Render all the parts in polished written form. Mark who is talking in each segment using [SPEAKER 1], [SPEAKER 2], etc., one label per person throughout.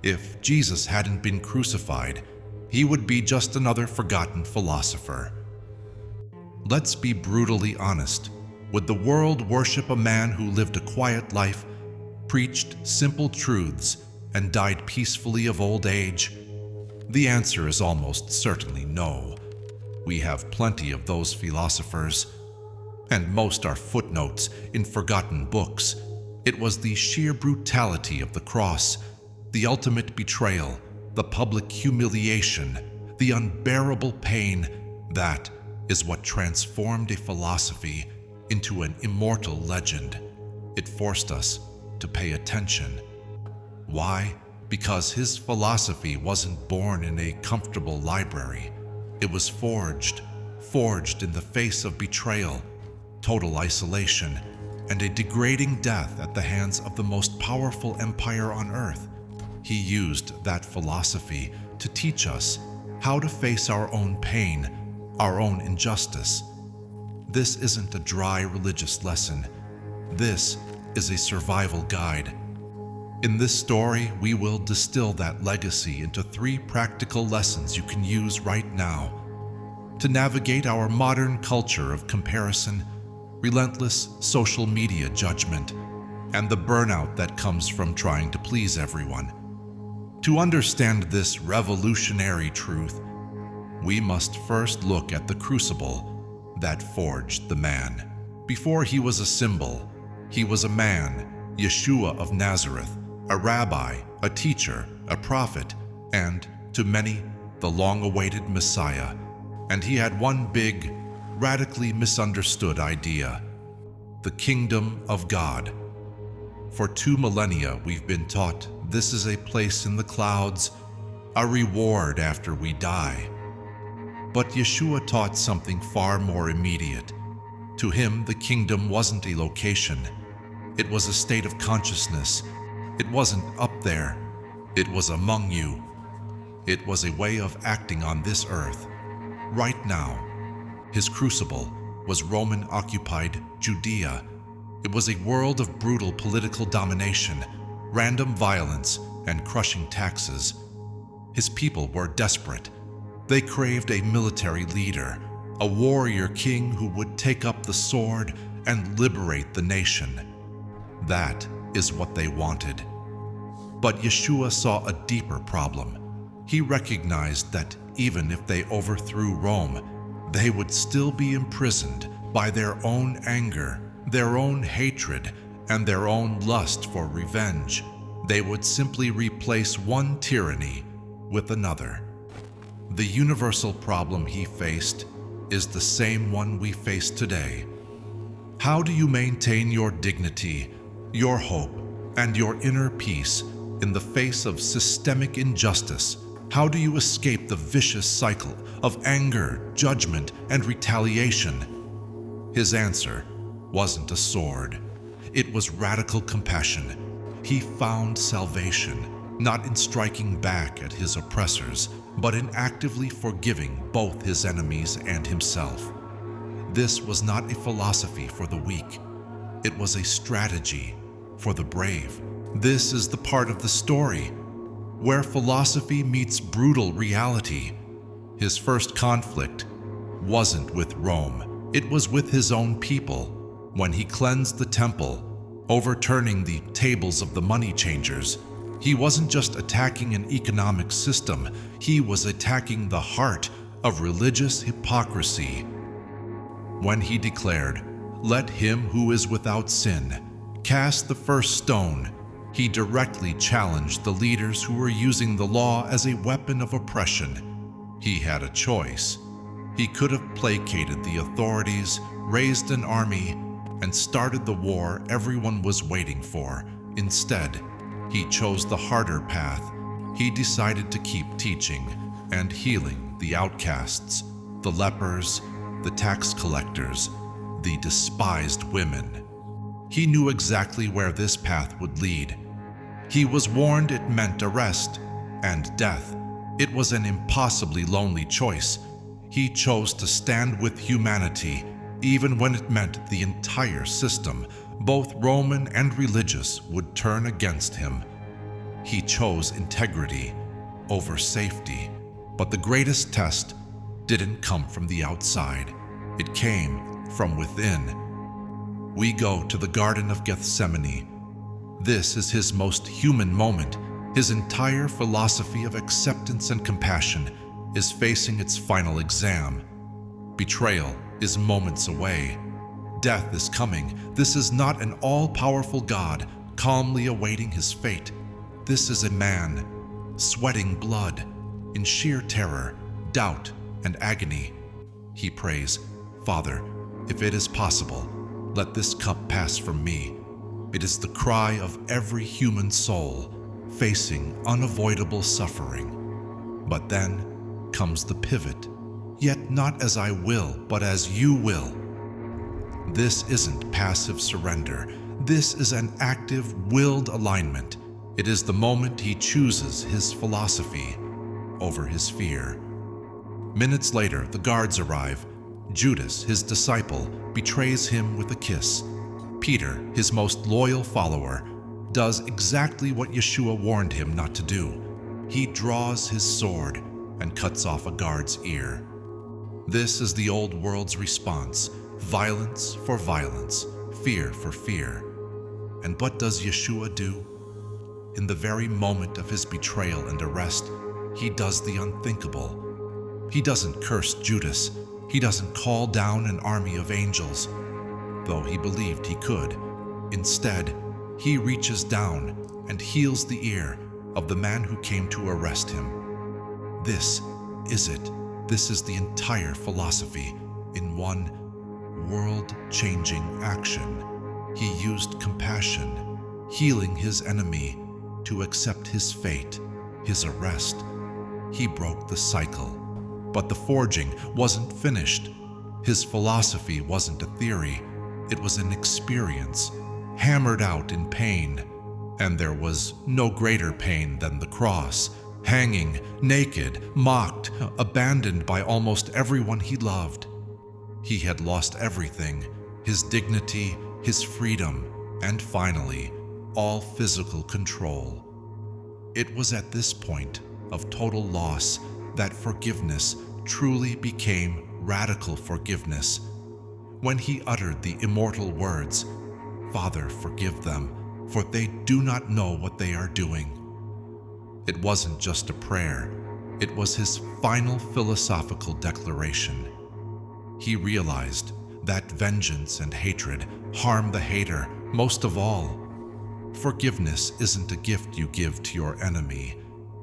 [SPEAKER 1] If Jesus hadn't been crucified, he would be just another forgotten philosopher. Let's be brutally honest. Would the world worship a man who lived a quiet life, preached simple truths, and died peacefully of old age? The answer is almost certainly no. We have plenty of those philosophers, and most are footnotes in forgotten books. It was the sheer brutality of the cross, the ultimate betrayal, the public humiliation, the unbearable pain, that is what transformed a philosophy into an immortal legend. It forced us to pay attention. Why? Because his philosophy wasn't born in a comfortable library. It was forged in the face of betrayal, total isolation, and a degrading death at the hands of the most powerful empire on earth. He used that philosophy to teach us how to face our own pain, our own injustice. This isn't a dry religious lesson. This is a survival guide. In this story, we will distill that legacy into 3 practical lessons you can use right now to navigate our modern culture of comparison, relentless social media judgment, and the burnout that comes from trying to please everyone. To understand this revolutionary truth, we must first look at the crucible that forged the man. Before he was a symbol, he was a man, Yeshua of Nazareth, a rabbi, a teacher, a prophet, and, to many, the long-awaited Messiah. And he had one big, radically misunderstood idea: the kingdom of God. For 2 millennia, we've been taught this is a place in the clouds, a reward after we die. But Yeshua taught something far more immediate. To him, the kingdom wasn't a location. It was a state of consciousness. It wasn't up there. It was among you. It was a way of acting on this earth, right now. His crucible was Roman-occupied Judea. It was a world of brutal political domination, random violence, and crushing taxes. His people were desperate. They craved a military leader, a warrior king who would take up the sword and liberate the nation. That is what they wanted. But Yeshua saw a deeper problem. He recognized that even if they overthrew Rome, they would still be imprisoned by their own anger, their own hatred, and their own lust for revenge. They would simply replace one tyranny with another. The universal problem he faced is the same one we face today. How do you maintain your dignity, your hope, and your inner peace in the face of systemic injustice? How do you escape the vicious cycle of anger, judgment, and retaliation? His answer wasn't a sword. It was radical compassion. He found salvation, not in striking back at his oppressors, but in actively forgiving both his enemies and himself. This was not a philosophy for the weak. It was a strategy for the brave. This is the part of the story where philosophy meets brutal reality. His first conflict wasn't with Rome. It was with his own people. When he cleansed the temple, overturning the tables of the money changers, he wasn't just attacking an economic system, he was attacking the heart of religious hypocrisy. When he declared, "Let him who is without sin cast the first stone," he directly challenged the leaders who were using the law as a weapon of oppression. He had a choice. He could have placated the authorities, raised an army, and started the war everyone was waiting for. Instead, he chose the harder path. He decided to keep teaching and healing the outcasts, the lepers, the tax collectors, the despised women. He knew exactly where this path would lead. He was warned it meant arrest and death. It was an impossibly lonely choice. He chose to stand with humanity, even when it meant the entire system, both Roman and religious, would turn against him. He chose integrity over safety. But the greatest test didn't come from the outside. It came from within. We go to the Garden of Gethsemane. This is his most human moment. His entire philosophy of acceptance and compassion is facing its final exam. Betrayal is moments away. Death is coming. This is not an all-powerful God calmly awaiting his fate. This is a man sweating blood in sheer terror, doubt, and agony. He prays, "Father, if it is possible, let this cup pass from me." It is the cry of every human soul facing unavoidable suffering. But then comes the pivot. "Yet not as I will, but as you will." This isn't passive surrender. This is an active, willed alignment. It is the moment he chooses his philosophy over his fear. Minutes later, the guards arrive. Judas, his disciple, betrays him with a kiss. Peter, his most loyal follower, does exactly what Yeshua warned him not to do. He draws his sword and cuts off a guard's ear. This is the old world's response: violence for violence, fear for fear. And what does Yeshua do? In the very moment of his betrayal and arrest, he does the unthinkable. He doesn't curse Judas. He doesn't call down an army of angels, though he believed he could. Instead, he reaches down and heals the ear of the man who came to arrest him. This is it. This is the entire philosophy in one world-changing action. He used compassion, healing his enemy, to accept his fate, his arrest. He broke the cycle. But the forging wasn't finished. His philosophy wasn't a theory. It was an experience, hammered out in pain. And there was no greater pain than the cross, hanging, naked, mocked, abandoned by almost everyone he loved. He had lost everything: his dignity, his freedom, and finally, all physical control. It was at this point of total loss that forgiveness truly became radical forgiveness. When he uttered the immortal words, "Father, forgive them, for they do not know what they are doing." It wasn't just a prayer, it was his final philosophical declaration. He realized that vengeance and hatred harm the hater most of all. Forgiveness isn't a gift you give to your enemy.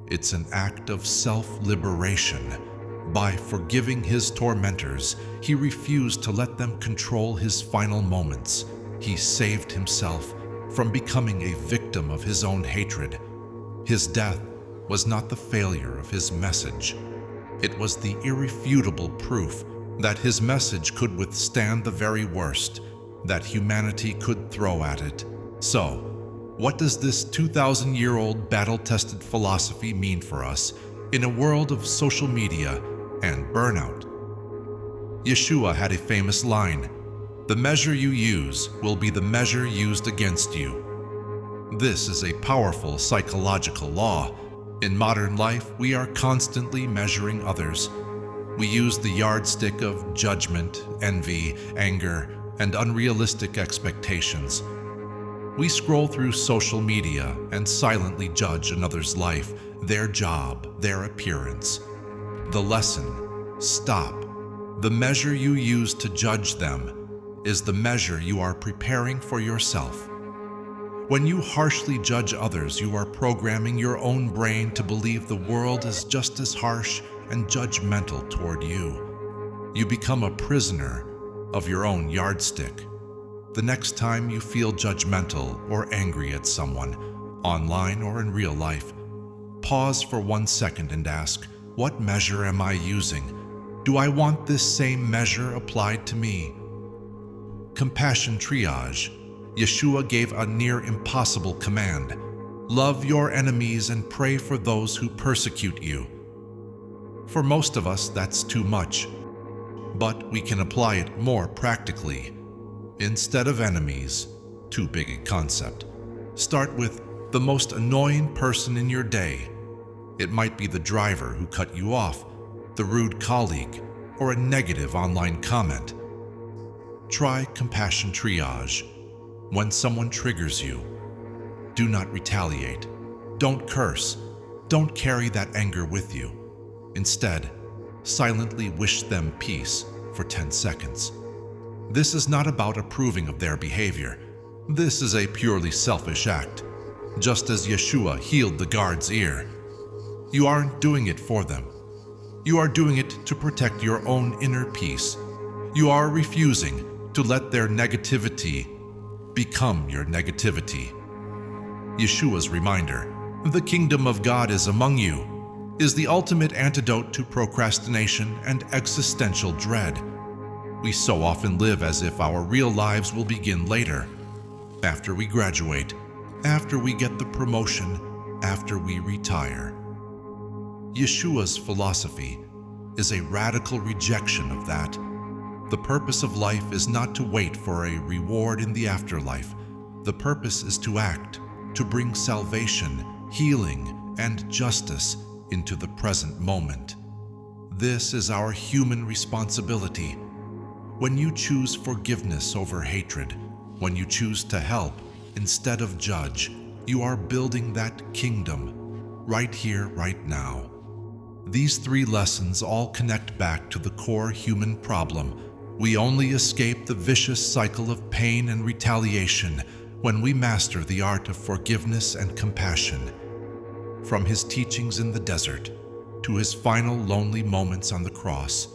[SPEAKER 1] It's an act of self-liberation. By forgiving his tormentors, he refused to let them control his final moments. He saved himself from becoming a victim of his own hatred. His death was not the failure of his message. It was the irrefutable proof that his message could withstand the very worst that humanity could throw at it. So, what does this 2,000-year-old battle-tested philosophy mean for us in a world of social media and burnout? Yeshua had a famous line, "The measure you use will be the measure used against you." This is a powerful psychological law. In modern life, we are constantly measuring others. We use the yardstick of judgment, envy, anger, and unrealistic expectations. We scroll through social media and silently judge another's life, their job, their appearance. The lesson: stop. The measure you use to judge them is the measure you are preparing for yourself. When you harshly judge others, you are programming your own brain to believe the world is just as harsh and judgmental toward you. You become a prisoner of your own yardstick. The next time you feel judgmental or angry at someone, online or in real life, pause for 1 second and ask, what measure am I using? Do I want this same measure applied to me? Compassion triage. Yeshua gave a near impossible command: love your enemies and pray for those who persecute you. For most of us, that's too much, but we can apply it more practically. Instead of enemies, too big a concept, start with The most annoying person in your day. It might be the driver who cut you off, the rude colleague, or a negative online comment. Try compassion triage. When someone triggers you, do not retaliate. Don't curse. Don't carry that anger with you. Instead, silently wish them peace for 10 seconds. This is not about approving of their behavior. This is a purely selfish act. Just as Yeshua healed the guard's ear, you aren't doing it for them. You are doing it to protect your own inner peace. You are refusing to let their negativity become your negativity. Yeshua's reminder, "The kingdom of God is among you," is the ultimate antidote to procrastination and existential dread. We so often live as if our real lives will begin later, after we graduate, after we get the promotion, after we retire. Yeshua's philosophy is a radical rejection of that. The purpose of life is not to wait for a reward in the afterlife. The purpose is to act, to bring salvation, healing, and justice into the present moment. This is our human responsibility. When you choose forgiveness over hatred, when you choose to help instead of judge, you are building that kingdom right here, right now. These 3 lessons all connect back to the core human problem. We only escape the vicious cycle of pain and retaliation when we master the art of forgiveness and compassion. From his teachings in the desert to his final lonely moments on the cross,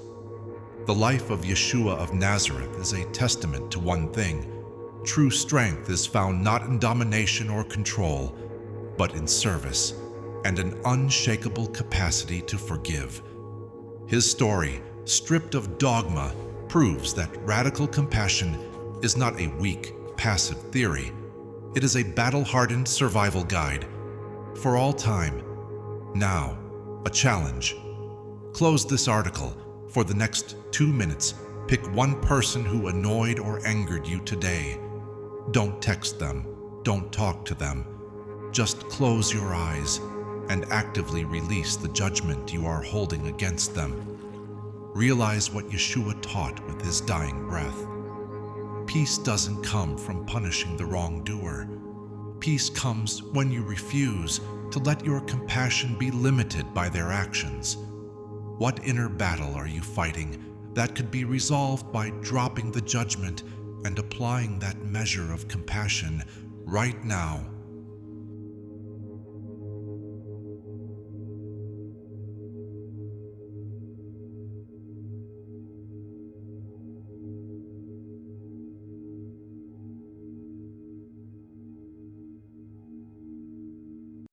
[SPEAKER 1] the life of Yeshua of Nazareth is a testament to one thing: true strength is found not in domination or control, but in service and an unshakable capacity to forgive. His story, stripped of dogma, proves that radical compassion is not a weak, passive theory. It is a battle-hardened survival guide for all time. Now, a challenge. Close this article. For the next 2 minutes, pick one person who annoyed or angered you today. Don't text them. Don't talk to them. Just close your eyes and actively release the judgment you are holding against them. Realize what Yeshua taught with his dying breath. Peace doesn't come from punishing the wrongdoer. Peace comes when you refuse to let your compassion be limited by their actions. What inner battle are you fighting that could be resolved by dropping the judgment and applying that measure of compassion right now?